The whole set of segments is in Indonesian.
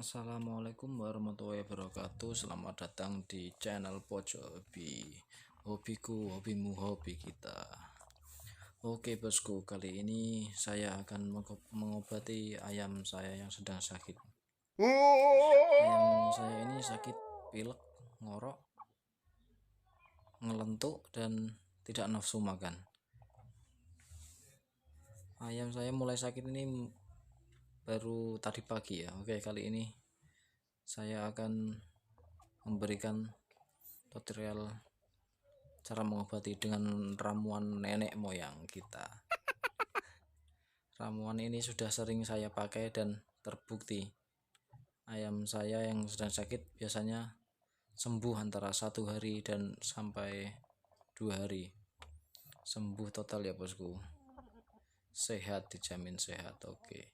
Assalamualaikum warahmatullahi wabarakatuh. Selamat datang di channel Pojok Hobi. Hobiku, hobimu, hobi kita. Oke bosku, kali ini saya akan mengobati ayam saya yang sedang sakit. Ayam saya ini sakit pilek, ngorok, ngelentuk, dan tidak nafsu makan. Ayam saya mulai sakit ini baru tadi pagi ya. Oke, kali ini saya akan memberikan tutorial cara mengobati dengan ramuan nenek moyang kita. Ramuan ini sudah sering saya pakai dan terbukti ayam saya yang sedang sakit biasanya sembuh antara 1 hari dan sampai 2 hari. Sembuh total ya bosku. Sehat, dijamin sehat. Oke.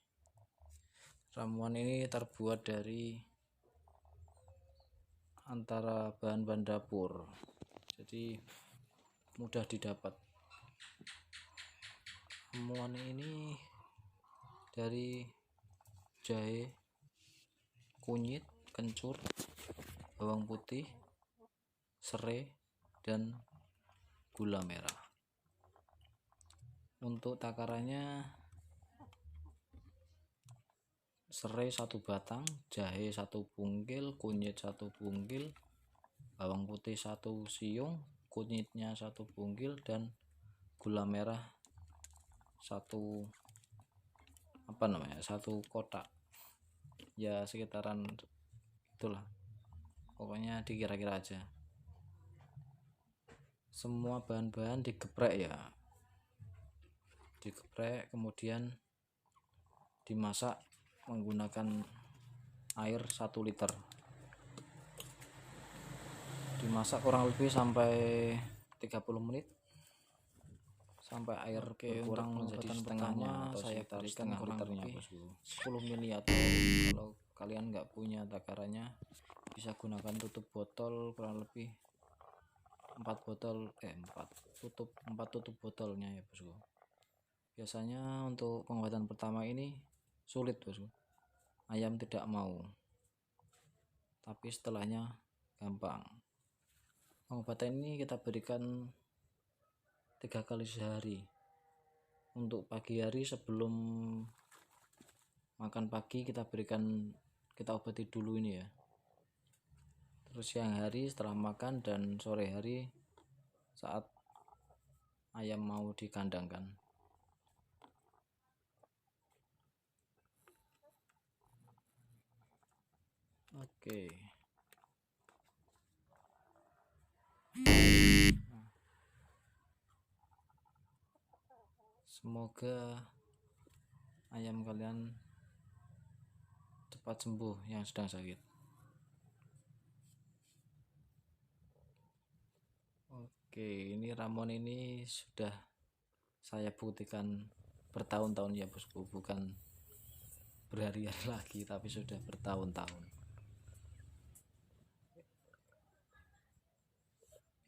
Ramuan ini terbuat dari antara bahan-bahan dapur, jadi mudah didapat. Ramuan ini dari jahe, kunyit, kencur, bawang putih, serai, dan gula merah. Untuk takarannya, serai 1 batang, jahe 1 bungkil, kunyit 1 bungkil, bawang putih 1 siung, kunyitnya 1 bungkil, dan gula merah 1 kotak ya, sekitaran itulah, pokoknya dikira-kira aja. Semua bahan-bahan digeprek ya, digeprek kemudian dimasak menggunakan air 1 liter. Dimasak kurang lebih sampai 30 menit sampai air berkurang menjadi setengahnya, atau saya berikan kurang lebih 10 mili, atau kalau kalian nggak punya takarannya bisa gunakan tutup botol, kurang lebih 4 tutup botolnya ya bosku. Biasanya untuk pengobatan pertama ini sulit bosku, ayam tidak mau, tapi setelahnya gampang. Pengobatan ini kita berikan 3 kali sehari. Untuk pagi hari sebelum makan pagi kita obati dulu ini ya. Terus siang hari setelah makan, dan sore hari saat ayam mau dikandangkan. Oke. Semoga ayam kalian cepat sembuh yang sedang sakit. Oke, ini ramuan ini sudah saya buktikan bertahun-tahun ya bosku, bukan berhari-hari lagi, tapi sudah bertahun-tahun.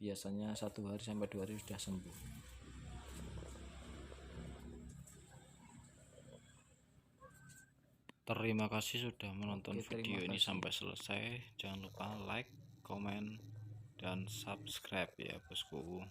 Biasanya 1 hari sampai 2 hari sudah sembuh. Terima kasih sudah menonton video ini sampai selesai. Jangan lupa like, komen, dan subscribe ya bosku.